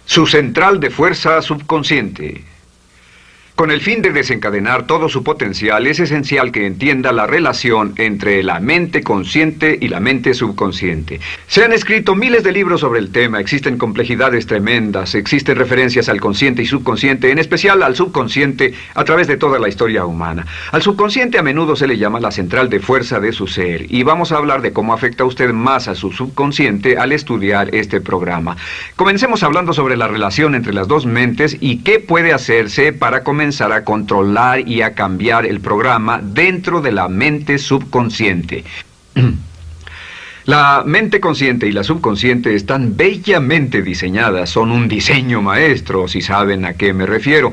Su central de fuerza subconsciente. Con el fin de desencadenar todo su potencial, es esencial que entienda la relación entre la mente consciente y la mente subconsciente. Se han escrito miles de libros sobre el tema, existen complejidades tremendas, existen referencias al consciente y subconsciente, en especial al subconsciente, a través de toda la historia humana. Al subconsciente a menudo se le llama la central de fuerza de su ser, y vamos a hablar de cómo afecta a usted más a su subconsciente al estudiar este programa. Comencemos hablando sobre la relación entre las dos mentes y qué puede hacerse para comenzar a controlar y a cambiar el programa dentro de la mente subconsciente. La mente consciente y la subconsciente están bellamente diseñadas, son un diseño maestro, si saben a qué me refiero,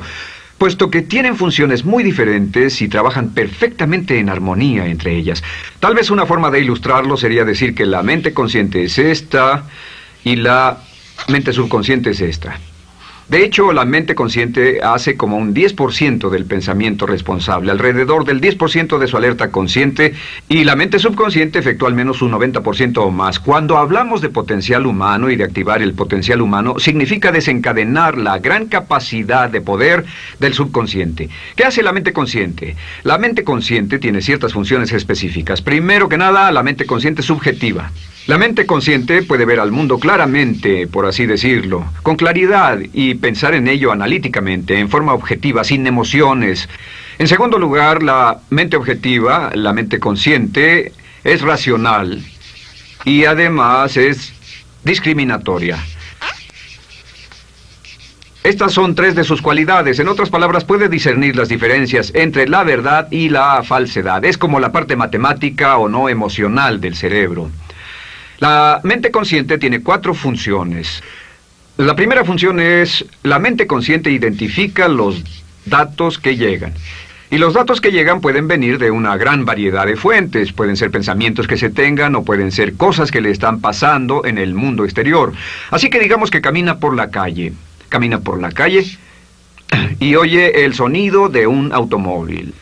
puesto que tienen funciones muy diferentes y trabajan perfectamente en armonía entre ellas. Tal vez una forma de ilustrarlo sería decir que la mente consciente es esta y la mente subconsciente es esta. De hecho, la mente consciente hace como un 10% del pensamiento responsable, alrededor del 10% de su alerta consciente, y la mente subconsciente efectúa al menos un 90% o más. Cuando hablamos de potencial humano y de activar el potencial humano, significa desencadenar la gran capacidad de poder del subconsciente. ¿Qué hace la mente consciente? La mente consciente tiene ciertas funciones específicas. Primero que nada, la mente consciente es subjetiva. La mente consciente puede ver al mundo claramente, por así decirlo, con claridad y pensar en ello analíticamente, en forma objetiva, sin emociones. En segundo lugar, la mente objetiva, la mente consciente, es racional y además es discriminatoria. Estas son tres de sus cualidades. En otras palabras, puede discernir las diferencias entre la verdad y la falsedad. Es como la parte matemática o no emocional del cerebro. La mente consciente tiene 4 funciones. La primera función es, la mente consciente identifica los datos que llegan. Y los datos que llegan pueden venir de una gran variedad de fuentes. Pueden ser pensamientos que se tengan o pueden ser cosas que le están pasando en el mundo exterior. Así que digamos que camina por la calle. Camina por la calle y oye el sonido de un automóvil.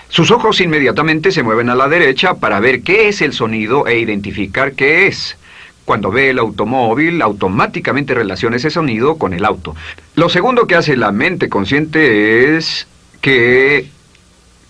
Sus ojos inmediatamente se mueven a la derecha para ver qué es el sonido e identificar qué es. Cuando ve el automóvil, automáticamente relaciona ese sonido con el auto. Lo segundo que hace la mente consciente es que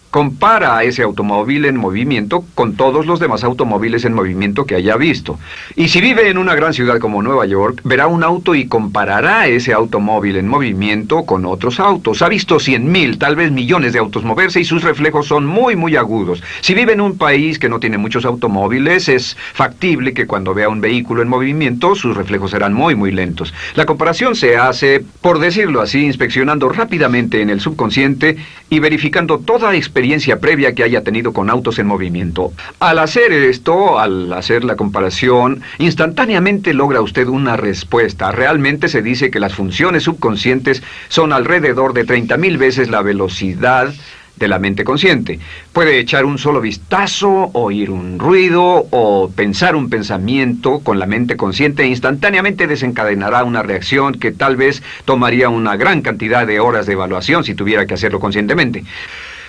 compara a ese automóvil en movimiento con todos los demás automóviles en movimiento que haya visto. Y si vive en una gran ciudad como Nueva York, verá un auto y comparará ese automóvil en movimiento con otros autos. Ha visto 100,000, tal vez millones de autos moverse y sus reflejos son muy agudos. Si vive en un país que no tiene muchos automóviles, es factible que cuando vea un vehículo en movimiento, sus reflejos serán muy lentos. La comparación se hace, por decirlo así, inspeccionando rápidamente en el subconsciente y verificando toda experiencia previa que haya tenido con autos en movimiento. Al hacer esto, al hacer la comparación, instantáneamente logra usted una respuesta. Realmente se dice que las funciones subconscientes son alrededor de 30,000 veces la velocidad de la mente consciente. Puede echar un solo vistazo, oír un ruido o pensar un pensamiento con la mente consciente e instantáneamente desencadenará una reacción que tal vez tomaría una gran cantidad de horas de evaluación si tuviera que hacerlo conscientemente.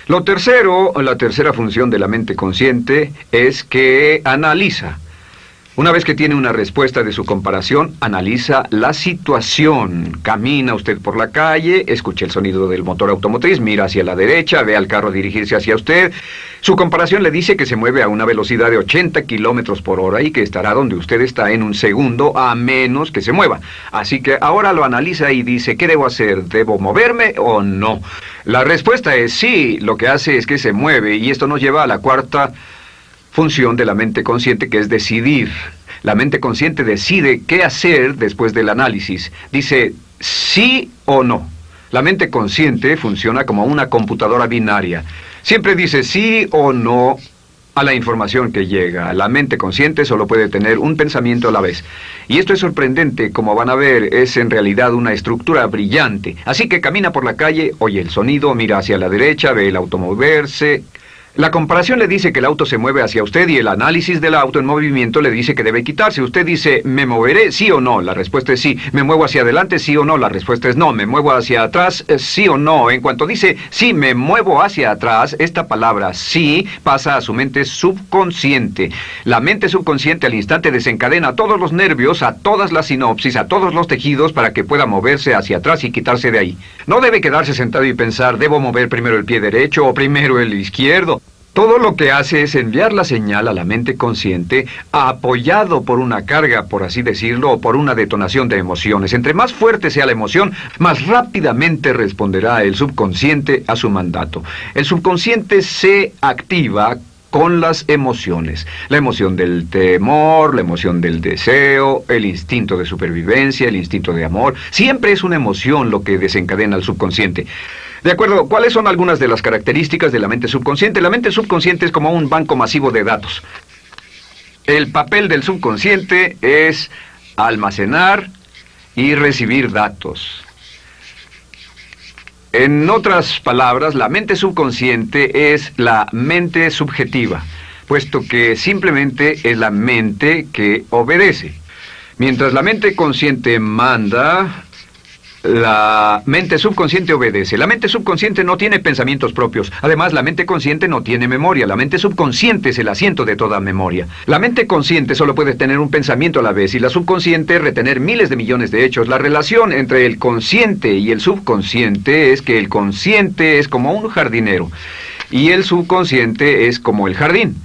La tercera función de la mente consciente es que analiza. Una vez que tiene una respuesta de su comparación, analiza la situación. Camina usted por la calle, escucha el sonido del motor automotriz, mira hacia la derecha, ve al carro dirigirse hacia usted. Su comparación le dice que se mueve a una velocidad de 80 kilómetros por hora y que estará donde usted está en un segundo, a menos que se mueva. Así que ahora lo analiza y dice, ¿qué debo hacer? ¿Debo moverme o no? La respuesta es sí, lo que hace es que se mueve, y esto nos lleva a la cuarta función de la mente consciente, que es decidir. La mente consciente decide qué hacer después del análisis. Dice sí o no. La mente consciente funciona como una computadora binaria. Siempre dice sí o no a la información que llega. La mente consciente solo puede tener un pensamiento a la vez. Y esto es sorprendente, como van a ver, es en realidad una estructura brillante. Así que camina por la calle, oye el sonido, mira hacia la derecha, ve el auto moverse. La comparación le dice que el auto se mueve hacia usted y el análisis del auto en movimiento le dice que debe quitarse. Usted dice, ¿me moveré? ¿Sí o no? La respuesta es sí. ¿Me muevo hacia adelante? ¿Sí o no? La respuesta es no. ¿Me muevo hacia atrás? ¿Sí o no? En cuanto dice, sí, me muevo hacia atrás, esta palabra sí pasa a su mente subconsciente. La mente subconsciente al instante desencadena a todos los nervios, a todas las sinapsis, a todos los tejidos para que pueda moverse hacia atrás y quitarse de ahí. No debe quedarse sentado y pensar, ¿debo mover primero el pie derecho o primero el izquierdo? Todo lo que hace es enviar la señal a la mente consciente, apoyado por una carga, por así decirlo, o por una detonación de emociones. Entre más fuerte sea la emoción, más rápidamente responderá el subconsciente a su mandato. El subconsciente se activa con las emociones. La emoción del temor, la emoción del deseo, el instinto de supervivencia, el instinto de amor. Siempre es una emoción lo que desencadena al subconsciente. De acuerdo, ¿cuáles son algunas de las características de la mente subconsciente? La mente subconsciente es como un banco masivo de datos. El papel del subconsciente es almacenar y recibir datos. En otras palabras, la mente subconsciente es la mente subjetiva, puesto que simplemente es la mente que obedece. Mientras la mente consciente manda, la mente subconsciente obedece. La mente subconsciente no tiene pensamientos propios. Además, la mente consciente no tiene memoria. La mente subconsciente es el asiento de toda memoria. La mente consciente solo puede tener un pensamiento a la vez y la subconsciente retener miles de millones de hechos. La relación entre el consciente y el subconsciente es que el consciente es como un jardinero y el subconsciente es como el jardín.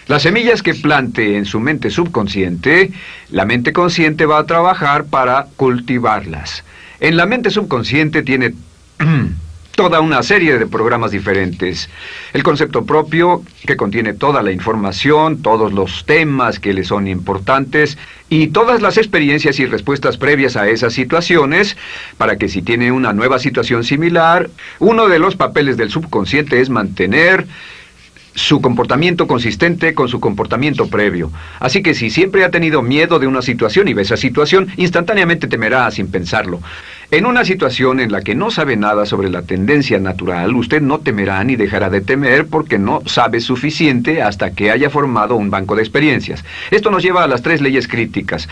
Las semillas que plante en su mente subconsciente, la mente consciente va a trabajar para cultivarlas. En la mente subconsciente tiene toda una serie de programas diferentes. El concepto propio, que contiene toda la información, todos los temas que le son importantes y todas las experiencias y respuestas previas a esas situaciones, para que si tiene una nueva situación similar, uno de los papeles del subconsciente es mantener su comportamiento consistente con su comportamiento previo. Así que si siempre ha tenido miedo de una situación y ve esa situación, instantáneamente temerá sin pensarlo. En una situación en la que no sabe nada sobre la tendencia natural, usted no temerá ni dejará de temer porque no sabe suficiente hasta que haya formado un banco de experiencias. Esto nos lleva a las 3 leyes críticas.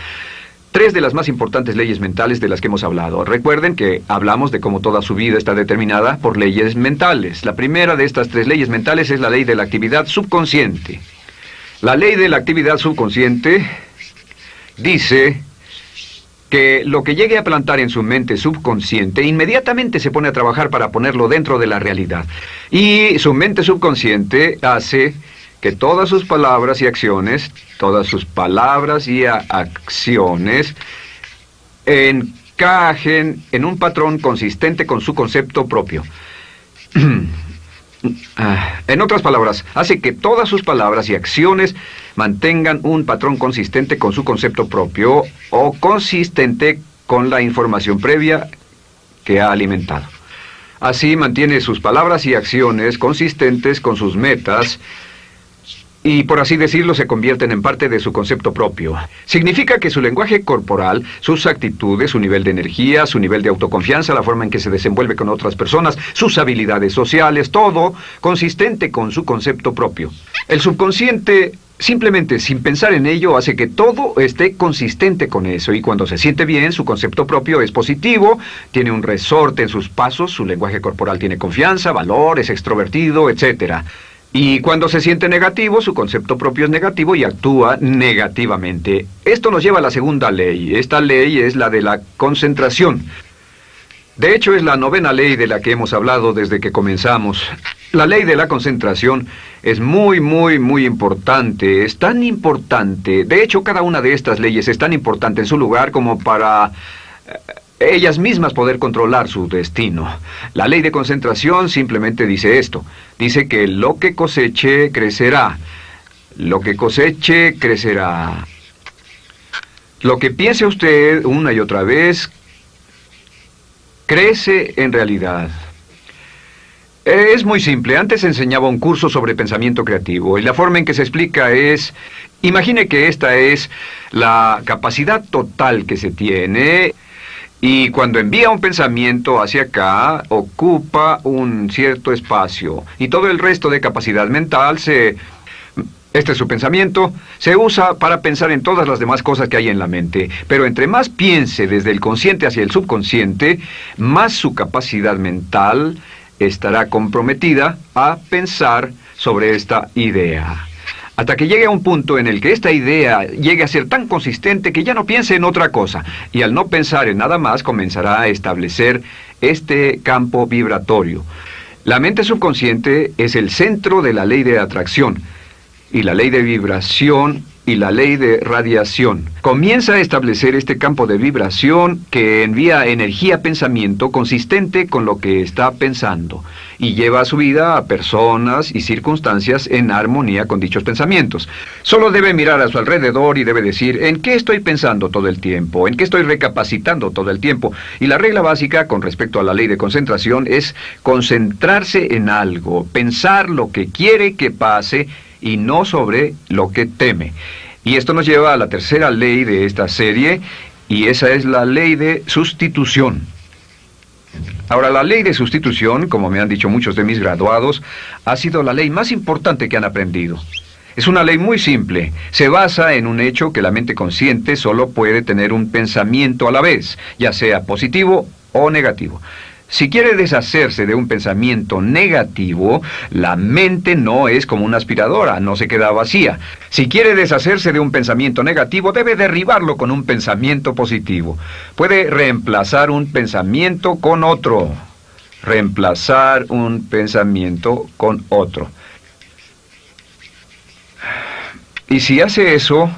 3 de las más importantes leyes mentales de las que hemos hablado. Recuerden que hablamos de cómo toda su vida está determinada por leyes mentales. La primera de estas 3 leyes mentales es la ley de la actividad subconsciente. La ley de la actividad subconsciente dice que lo que llegue a plantar en su mente subconsciente inmediatamente se pone a trabajar para ponerlo dentro de la realidad. Y su mente subconsciente hace que todas sus palabras y acciones, encajen en un patrón consistente con su concepto propio. En otras palabras, hace que todas sus palabras y acciones mantengan un patrón consistente con su concepto propio o consistente con la información previa que ha alimentado. Así mantiene sus palabras y acciones consistentes con sus metas y, por así decirlo, se convierten en parte de su concepto propio. Significa que su lenguaje corporal, sus actitudes, su nivel de energía, su nivel de autoconfianza, la forma en que se desenvuelve con otras personas, sus habilidades sociales, todo consistente con su concepto propio. El subconsciente, simplemente sin pensar en ello, hace que todo esté consistente con eso, y cuando se siente bien, su concepto propio es positivo, tiene un resorte en sus pasos, su lenguaje corporal tiene confianza, valor, es extrovertido, etc. Y cuando se siente negativo, su concepto propio es negativo y actúa negativamente. Esto nos lleva a la segunda ley. Esta ley es la de la concentración. De hecho, es la 9ª ley de la que hemos hablado desde que comenzamos. La ley de la concentración es muy importante. Es tan importante. De hecho, cada una de estas leyes es tan importante en su lugar como para ellas mismas poder controlar su destino. La ley de concentración simplemente dice esto. Dice que lo que coseche, crecerá. Lo que coseche, crecerá. Lo que piense usted una y otra vez, crece en realidad. Es muy simple. Antes enseñaba un curso sobre pensamiento creativo y la forma en que se explica es: imagine que esta es la capacidad total que se tiene Y cuando envía un pensamiento hacia acá, ocupa un cierto espacio. Y todo el resto de capacidad mental este es su pensamiento, se usa para pensar en todas las demás cosas que hay en la mente. Pero entre más piense desde el consciente hacia el subconsciente, más su capacidad mental estará comprometida a pensar sobre esta idea. Hasta que llegue a un punto en el que esta idea llegue a ser tan consistente que ya no piense en otra cosa. Y al no pensar en nada más, comenzará a establecer este campo vibratorio. La mente subconsciente es el centro de la ley de atracción, y la ley de vibración y la ley de radiación. Comienza a establecer este campo de vibración que envía energía-pensamiento consistente con lo que está pensando y lleva a su vida a personas y circunstancias en armonía con dichos pensamientos. Solo debe mirar a su alrededor y debe decir, ¿en qué estoy pensando todo el tiempo? ¿En qué estoy recapacitando todo el tiempo? Y la regla básica con respecto a la ley de concentración es concentrarse en algo, pensar lo que quiere que pase y no sobre lo que teme. Y esto nos lleva a la tercera ley de esta serie, y esa es la ley de sustitución. Ahora, la ley de sustitución, como me han dicho muchos de mis graduados, ha sido la ley más importante que han aprendido. Es una ley muy simple. Se basa en un hecho que la mente consciente solo puede tener un pensamiento a la vez, ya sea positivo o negativo. Si quiere deshacerse de un pensamiento negativo, la mente no es como una aspiradora, no se queda vacía. Si quiere deshacerse de un pensamiento negativo, debe derribarlo con un pensamiento positivo. Puede reemplazar un pensamiento con otro. Reemplazar un pensamiento con otro. Y si hace eso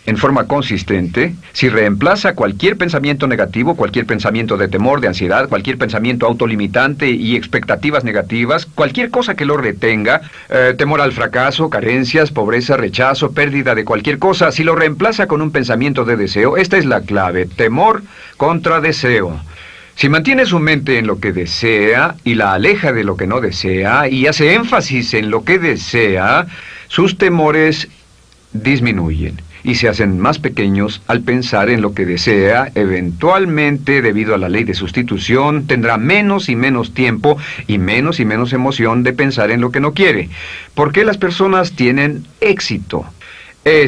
en forma consistente, si reemplaza cualquier pensamiento negativo, cualquier pensamiento de temor, de ansiedad, cualquier pensamiento autolimitante y expectativas negativas, cualquier cosa que lo retenga, temor al fracaso, carencias, pobreza, rechazo, pérdida de cualquier cosa, si lo reemplaza con un pensamiento de deseo, esta es la clave: temor contra deseo. Si mantiene su mente en lo que desea y la aleja de lo que no desea y hace énfasis en lo que desea, sus temores disminuyen y se hacen más pequeños al pensar en lo que desea. Eventualmente, debido a la ley de sustitución, tendrá menos y menos tiempo y menos emoción de pensar en lo que no quiere. ¿Por qué las personas tienen éxito?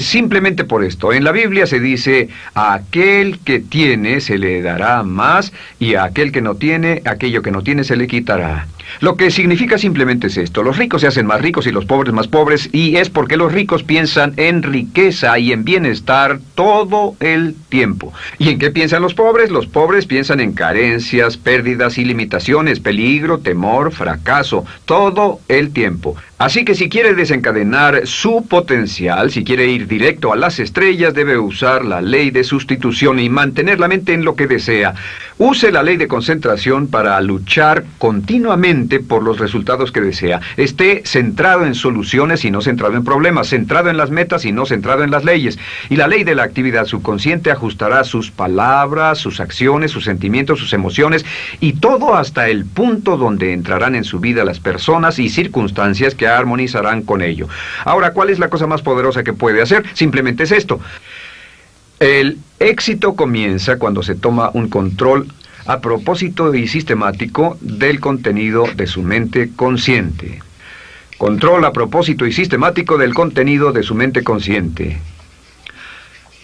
Simplemente por esto. En la Biblia se dice, a aquel que tiene se le dará más, y a aquel que no tiene, aquello que no tiene se le quitará. Lo que significa simplemente es esto: los ricos se hacen más ricos y los pobres más pobres, y es porque los ricos piensan en riqueza y en bienestar todo el tiempo. ¿Y en qué piensan los pobres? Los pobres piensan en carencias, pérdidas y limitaciones, peligro, temor, fracaso, todo el tiempo. Así que si quiere desencadenar su potencial, si quiere ir directo a las estrellas, debe usar la ley de sustitución y mantener la mente en lo que desea. Use la ley de concentración para luchar continuamente por los resultados que desea. Esté centrado en soluciones y no centrado en problemas, centrado en las metas y no centrado en las leyes. Y la ley de la actividad subconsciente ajustará sus palabras, sus acciones, sus sentimientos, sus emociones, y todo hasta el punto donde entrarán en su vida las personas y circunstancias que armonizarán con ello. Ahora, ¿cuál es la cosa más poderosa que puede hacer? Simplemente es esto. El éxito comienza cuando se toma un control a propósito y sistemático del contenido de su mente consciente. Control a propósito y sistemático del contenido de su mente consciente.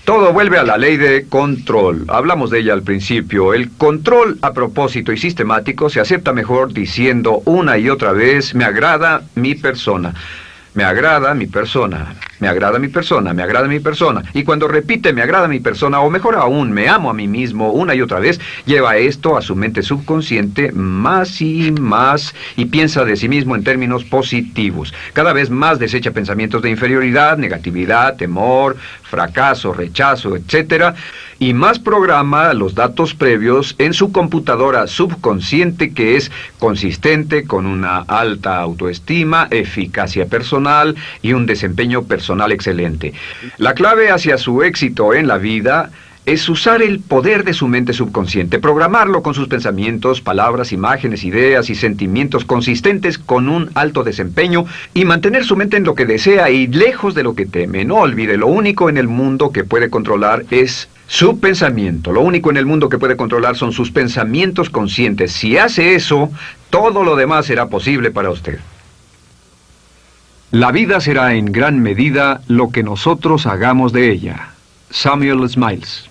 Todo vuelve a la ley de control. Hablamos de ella al principio. El control a propósito y sistemático se acepta mejor diciendo una y otra vez: me agrada mi persona. Me agrada mi persona, me agrada mi persona, me agrada mi persona. Y cuando repite me agrada mi persona, o mejor aún, me amo a mí mismo una y otra vez, lleva esto a su mente subconsciente más y más, y piensa de sí mismo en términos positivos. Cada vez más desecha pensamientos de inferioridad, negatividad, temor, fracaso, rechazo, etc. Y más programa los datos previos en su computadora subconsciente, que es consistente con una alta autoestima, eficacia personal y un desempeño personal excelente. La clave hacia su éxito en la vida es usar el poder de su mente subconsciente, programarlo con sus pensamientos, palabras, imágenes, ideas y sentimientos consistentes con un alto desempeño, y mantener su mente en lo que desea y lejos de lo que teme. No olvide, lo único en el mundo que puede controlar es Su pensamiento. Lo único en el mundo que puede controlar son sus pensamientos conscientes. Si hace eso, todo lo demás será posible para usted. La vida será en gran medida lo que nosotros hagamos de ella. Samuel Smiles.